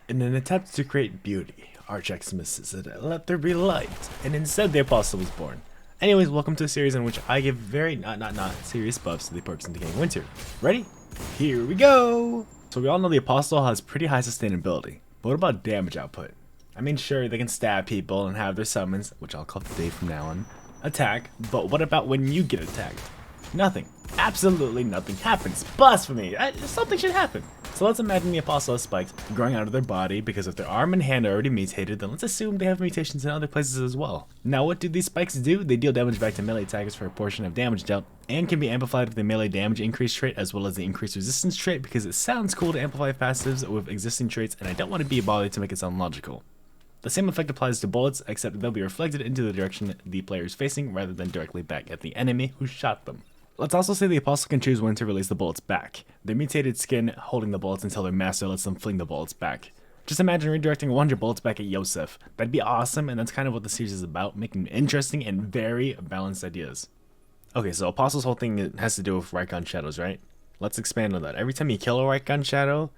In an attempt to create beauty, Archximus said, "Let there be light," and instead the apostle was born. Anyways, welcome to a series in which I give very not serious buffs to the perks in Decaying Winter. Ready? Here we go! So we all know the apostle has pretty high sustainability, but what about damage output? I mean, sure, they can stab people and have their summons, which I'll call Dave from now on, attack, but what about when you get attacked? Nothing. Absolutely nothing happens. Blasphemy! Something should happen. So let's imagine the apostle has spikes growing out of their body, because if their arm and hand are already mutated, then let's assume they have mutations in other places as well. Now what do these spikes do? They deal damage back to melee attackers for a portion of damage dealt, and can be amplified with the melee damage increase trait as well as the increased resistance trait, because it sounds cool to amplify passives with existing traits, and I don't want to be bothered to make it sound logical. The same effect applies to bullets, except they'll be reflected into the direction the player is facing rather than directly back at the enemy who shot them. Let's also say the apostle can choose when to release the bullets back, their mutated skin holding the bullets until their master lets them fling the bullets back. Just imagine redirecting 100 bullets back at Yosef. That'd be awesome, and that's kind of what the series is about, making interesting and very balanced ideas. Okay, so apostle's whole thing has to do with right gun shadows, right? Let's expand on that. Every time you kill a right gun shadow,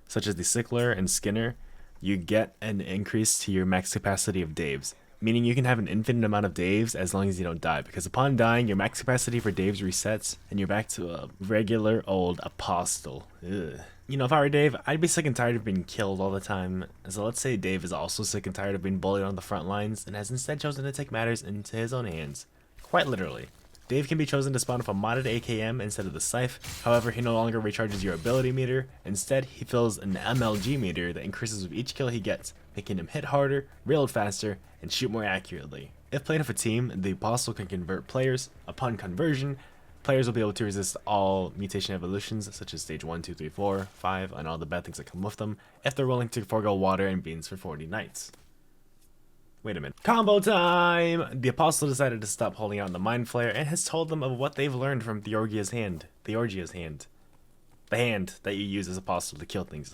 such as the Sickler and Skinner, you get an increase to your max capacity of Daves. Meaning you can have an infinite amount of Daves as long as you don't die, because upon dying, your max capacity for Daves resets, and you're back to a regular old apostle. Ugh. You know, if I were Dave, I'd be sick and tired of being killed all the time. So let's say Dave is also sick and tired of being bullied on the front lines, and has instead chosen to take matters into his own hands. Quite literally. Dave can be chosen to spawn with a modded AKM instead of the Scythe. However, he no longer recharges your ability meter. Instead, he fills an MLG meter that increases with each kill he gets, making him hit harder, reload faster, and shoot more accurately. If played with a team, the apostle can convert players. Upon conversion, players will be able to resist all mutation evolutions, such as stage 1, 2, 3, 4, 5, and all the bad things that come with them, if they're willing to forego water and beans for 40 nights. Wait a minute. Combo time! The apostle decided to stop holding out the mind flare and has told them of what they've learned from Theurgia's hand. Theurgia's hand. The hand that you use as apostle to kill things.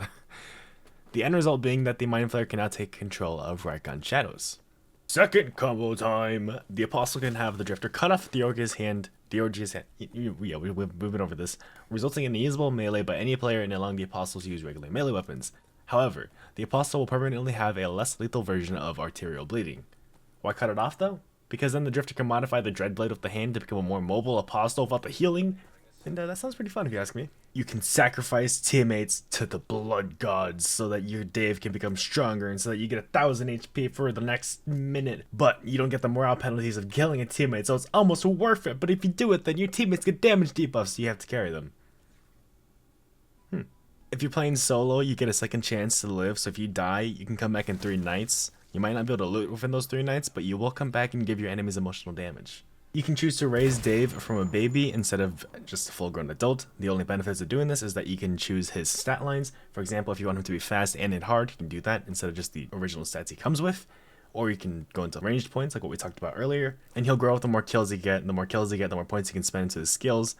The end result being that the mind flare can now take control of right gun shadows. Second combo time! The apostle can have the drifter cut off Theurgia's hand. Yeah, we've been over this, resulting in a usable melee by any player and allowing the apostles to use regular melee weapons. However, the apostle will permanently have a less lethal version of arterial bleeding. Why cut it off though? Because then the drifter can modify the dreadblade of the hand to become a more mobile apostle without the healing, and that sounds pretty fun if you ask me. You can sacrifice teammates to the blood gods so that your Dave can become stronger and so that you get 1000 HP for the next minute, but you don't get the morale penalties of killing a teammate, so it's almost worth it. But if you do it, then your teammates get damage debuffs, so you have to carry them. If you're playing solo, you get a second chance to live, so if you die, you can come back in 3 nights. You might not be able to loot within those 3 nights, but you will come back and give your enemies emotional damage. You can choose to raise Dave from a baby instead of just a full-grown adult. The only benefits of doing this is that you can choose his stat lines. For example, if you want him to be fast and hit hard, you can do that instead of just the original stats he comes with. Or you can go into ranged points, like what we talked about earlier. And he'll grow with the more kills you get, and the more kills you get, the more points you can spend into his skills.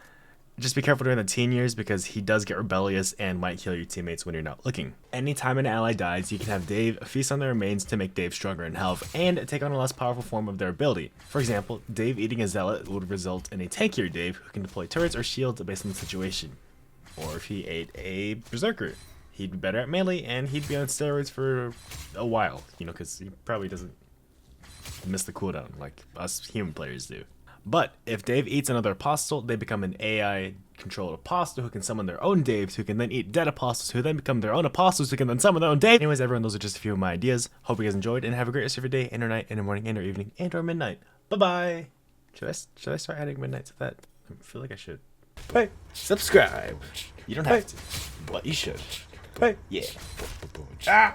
Just be careful during the teen years because he does get rebellious and might kill your teammates when you're not looking. Anytime an ally dies, you can have Dave feast on their remains to make Dave stronger in health and take on a less powerful form of their ability. For example, Dave eating a zealot would result in a tankier Dave who can deploy turrets or shields based on the situation. Or if he ate a berserker, he'd be better at melee and he'd be on steroids for a while, you know, because he probably doesn't miss the cooldown like us human players do. But if Dave eats another apostle, they become an AI-controlled apostle who can summon their own Daves, who can then eat dead apostles, who then become their own apostles, who can then summon their own Dave. Anyways, everyone, those are just a few of my ideas. Hope you guys enjoyed, and have a great rest of your day, and or night, and or morning, and or evening, and or midnight. Bye-bye! Should I start adding midnight to that? I feel like I should. Hey, subscribe. You don't have to, but you should. Hey, yeah. Ah!